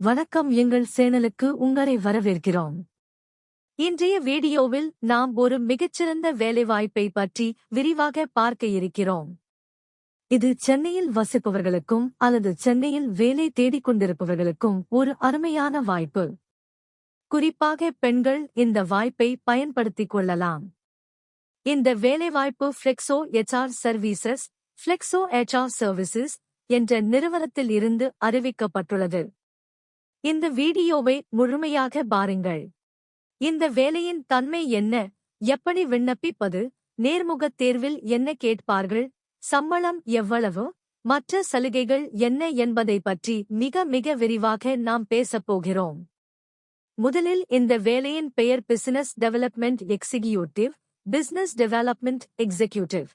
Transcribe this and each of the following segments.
வணக்கம், எங்கள் சேனலுக்கு உங்களை வரவேற்கிறோம். இன்றைய வீடியோவில் நாம் ஒரு மிகச்சிறந்த வேலைவாய்ப்பை பற்றி விரிவாக பார்க்க இருக்கிறோம். இது சென்னையில் வசிப்பவர்களுக்கும் அல்லது சென்னையில் வேலை தேடிக் கொண்டிருப்பவர்களுக்கும் ஒரு அருமையான வாய்ப்பு. குறிப்பாக பெண்கள் இந்த வாய்ப்பை பயன்படுத்திக் கொள்ளலாம். இந்த வேலைவாய்ப்பு flexo HR services flexo HR services என்ற நிறுவனத்தில் இருந்து அறிவிக்கப்பட்டுள்ளது. இந்த வீடியோவை முழுமையாக பாருங்கள். இந்த வேலையின் தன்மை என்ன, எப்படி விண்ணப்பிப்பது, நேர்முகத் தேர்வில் என்ன கேட்பார்கள், சம்பளம் எவ்வளவு, மற்ற சலுகைகள் என்ன என்பதை பற்றி மிக விரிவாக நாம் பேசப் போகிறோம். முதலில் இந்த வேலையின் பெயர் business development executive, business development executive.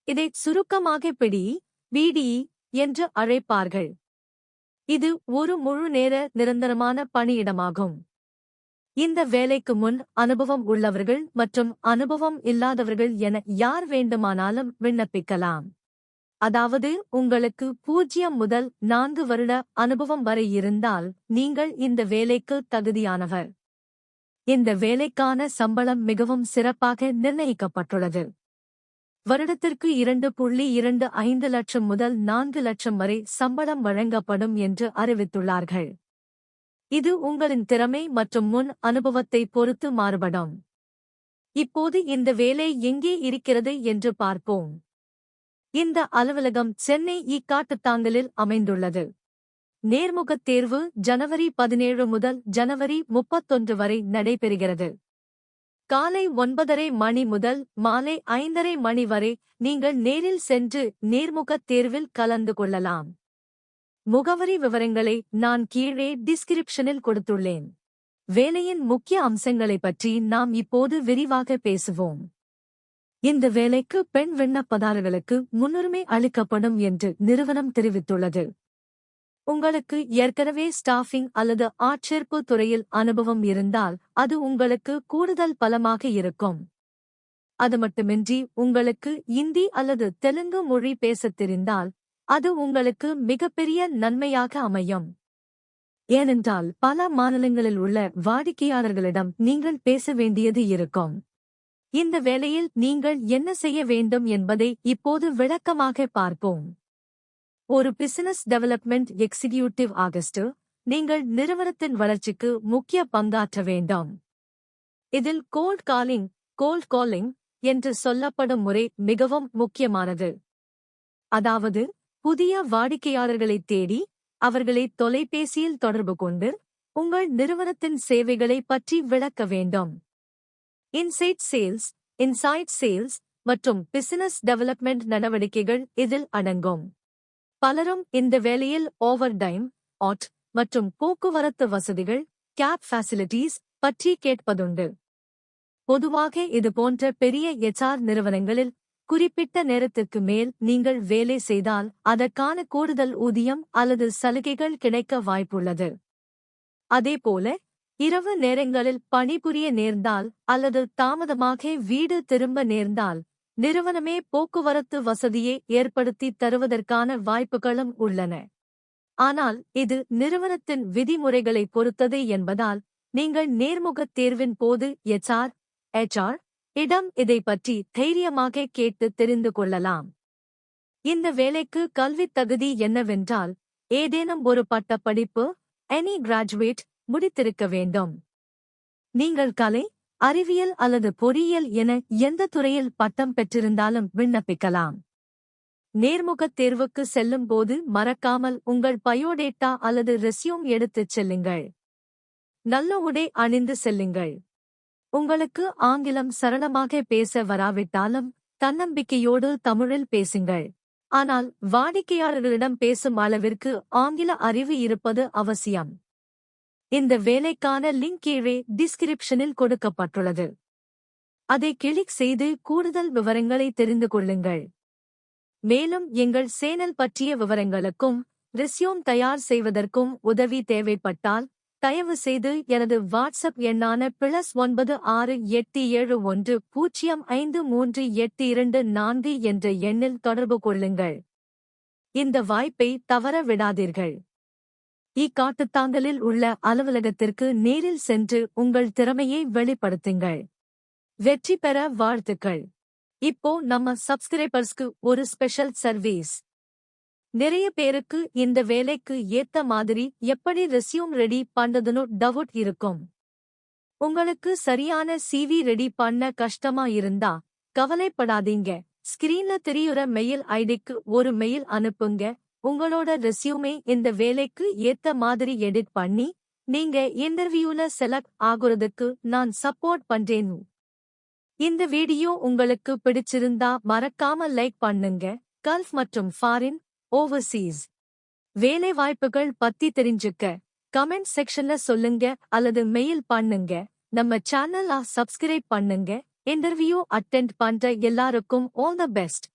இதை சுருக்கமாக BDE என்று அழைப்பார்கள். இது ஒரு முழு நேர நிரந்தரமான பணியிடமாகும். இந்த வேலைக்கு முன் அனுபவம் உள்ளவர்கள் மற்றும் அனுபவம் இல்லாதவர்கள் என யார் வேண்டுமானாலும் விண்ணப்பிக்கலாம். அதாவது உங்களுக்கு 0 முதல் 4 வருட அனுபவம் வரை இருந்தால் நீங்கள் இந்த வேலைக்கு தகுதியானவர். இந்த வேலைக்கான சம்பளம் மிகவும் சிறப்பாக நிர்ணயிக்கப்பட்டுள்ளது. வருடத்திற்கு 2.25 லட்சம் முதல் 4 லட்சம் வரை சம்பளம் வழங்கப்படும் என்று அறிவித்துள்ளார்கள். இது உங்களின் திறமை மற்றும் முன் அனுபவத்தை பொறுத்து மாறுபடும். இப்போது இந்த வேலை எங்கே இருக்கிறது என்று பார்ப்போம். இந்த அலுவலகம் சென்னை காட்டுத்தாங்கலில் அமைந்துள்ளது. நேர்முகத் தேர்வு ஜனவரி 17 முதல் ஜனவரி 31 வரை நடைபெறுகிறது. காலை 9:30 மணி முதல் மாலை 5:30 மணி வரை நீங்கள் நேரில் சென்று நேர்முகத் தேர்வில் கலந்து கொள்ளலாம். முகவரி விவரங்களை நான் கீழே டிஸ்கிரிப்ஷனில் கொடுத்துள்ளேன். வேலையின் முக்கிய அம்சங்களைப் பற்றி நாம் இப்போது விரிவாக பேசுவோம். இந்த வேலைக்கு பெண் விண்ணப்பதாரர்களுக்கு முன்னுரிமை அளிக்கப்படும் என்று நிறுவனம் தெரிவித்துள்ளது. உங்களுக்கு ஏற்கனவே ஸ்டாஃபிங் அல்லது ஆட்சேர்ப்பு துறையில் அனுபவம் இருந்தால் அது உங்களுக்கு கூடுதல் பலமாக இருக்கும். அது மட்டுமின்றி உங்களுக்கு இந்தி அல்லது தெலுங்கு மொழி பேசத் தெரிந்தால் அது உங்களுக்கு மிகப்பெரிய நன்மையாக அமையும். ஏனென்றால் பல மாநிலங்களில் உள்ள வாடிக்கையாளர்களிடம் நீங்கள் பேச வேண்டியது இருக்கும். இந்த வேலையில் நீங்கள் என்ன செய்ய வேண்டும் என்பதை இப்போது விளக்கமாக பார்ப்போம். ஒரு பிசினஸ் டெவலப்மெண்ட் எக்ஸிகியூட்டிவ் நீங்கள் நிறுவனத்தின் வளர்ச்சிக்கு முக்கிய பங்காற்ற வேண்டும். இதில் கோல்ட் காலிங் என்று சொல்லப்படும் முறை மிகவும் முக்கியமானது. அதாவது புதிய வாடிக்கையாளர்களைத் தேடி அவர்களை தொலைபேசியில் தொடர்பு கொண்டு உங்கள் நிறுவனத்தின் சேவைகளை பற்றி விளக்க வேண்டும். இன்சைட் சேல்ஸ் மற்றும் பிசினஸ் டெவலப்மெண்ட் நடவடிக்கைகள் இதில் அடங்கும். பலரும் இந்த வேலையில் ஓவர்டைம், மற்றும் போக்குவரத்து வசதிகள், கேப் ஃபெசிலிட்டீஸ் பற்றி கேட்பதுண்டு. பொதுவாக இதுபோன்ற பெரிய HR நிறுவனங்களில் குறிப்பிட்ட நேரத்திற்கு மேல் நீங்கள் வேலை செய்தால் அதற்கான கூடுதல் ஊதியம் அல்லது சலுகைகள் கிடைக்க வாய்ப்புள்ளது. அதேபோல இரவு நேரங்களில் பணிபுரிய நேர்ந்தால் அல்லது தாமதமாக வீடு திரும்ப நேர்ந்தால் நிறுவனமே போக்குவரத்து வசதியை ஏற்படுத்தி தருவதற்கான வாய்ப்புகளும் உள்ளன. ஆனால் இது நிறுவனத்தின் விதிமுறைகளை பொறுத்தது என்பதால் நீங்கள் நேர்முகத் தேர்வின் போது HR இடம் இதை பற்றி தைரியமாக கேட்டு தெரிந்து கொள்ளலாம். இந்த வேலைக்கு கல்வித் தகுதி என்னவென்றால் ஏதேனும் ஒரு பட்டப்படிப்பு கிராஜுவேட் முடித்திருக்க வேண்டும். நீங்கள் கலை, அறிவியல் அல்லது பொறியியல் என எந்த துறையில் பட்டம் பெற்றிருந்தாலும் விண்ணப்பிக்கலாம். நேர்முகத் தேர்வுக்கு செல்லும் போது மறக்காமல் உங்கள் பயோடேட்டா அல்லது ரெஸ்யூம் எடுத்துச் செல்லுங்கள். நல்ல உடை அணிந்து செல்லுங்கள். உங்களுக்கு ஆங்கிலம் சரளமாக பேச வராவிட்டாலும் தன்னம்பிக்கையோடு தமிழில் பேசுங்கள். ஆனால் வாடிக்கையாளர்களிடம் பேசும் அளவிற்கு ஆங்கில அறிவு இருப்பது அவசியம். இந்த வேலைக்கான லிங்க் கீழே டிஸ்கிரிப்ஷனில் கொடுக்கப்பட்டுள்ளது. அதை கிளிக் செய்து கூடுதல் விவரங்களை தெரிந்து கொள்ளுங்கள். மேலும் எங்கள் சேனல் பற்றிய விவரங்களுக்கும் ரெஸ்யூம் தயார் செய்வதற்கும் உதவி தேவைப்பட்டால் தயவு செய்து எனது வாட்ஸ்அப் எண்ணான +96871053824 என்ற எண்ணில் தொடர்பு கொள்ளுங்கள். இந்த வாய்ப்பை தவற விடாதீர்கள். இக்காட்டுத்தாங்கலில் உள்ள அலுவலகத்திற்கு நேரில் சென்று உங்கள் திறமையை வெளிப்படுத்துங்கள். வெற்றி பெற வாழ்த்துக்கள். இப்போ நம்ம சப்ஸ்கிரைபர்ஸ்க்கு ஒரு ஸ்பெஷல் சர்வீஸ். நிறைய பேருக்கு இந்த வேலைக்கு ஏத்த மாதிரி எப்படி ரெஸ்யூம் ரெடி பண்றதுன்னு டவுட் இருக்கும். உங்களுக்கு சரியான சிவி ரெடி பண்ண கஷ்டமா இருந்தா கவலைப்படாதீங்க. ஸ்கிரீன்ல தெரியுற மெயில் ஐடிக்கு ஒரு மெயில் அனுப்புங்க. உங்களோட ரெஸ்யூமே இந்த வேலைக்கு ஏத்த மாதிரி எடிட் பண்ணி நீங்க இன்டர்வியூல செலக்ட் ஆகுறதுக்கு நான் சப்போர்ட் பண்றேன். இந்த வீடியோ உங்களுக்கு பிடிச்சிருந்தா மறக்காம லைக் பண்ணுங்க. கல்ஃப் மற்றும் ஃபாரின் ஓவர்சீஸ் வேலை வாய்ப்புகள் பத்தி தெரிஞ்சுக்க கமெண்ட் செக்ஷன்ல சொல்லுங்க அல்லது மெயில் பண்ணுங்க. நம்ம சேனலை சப்ஸ்கிரைப் பண்ணுங்க. இன்டர்வியூ அட்டெண்ட் பண்ற எல்லாருக்கும் ஆல் தி பெஸ்ட்.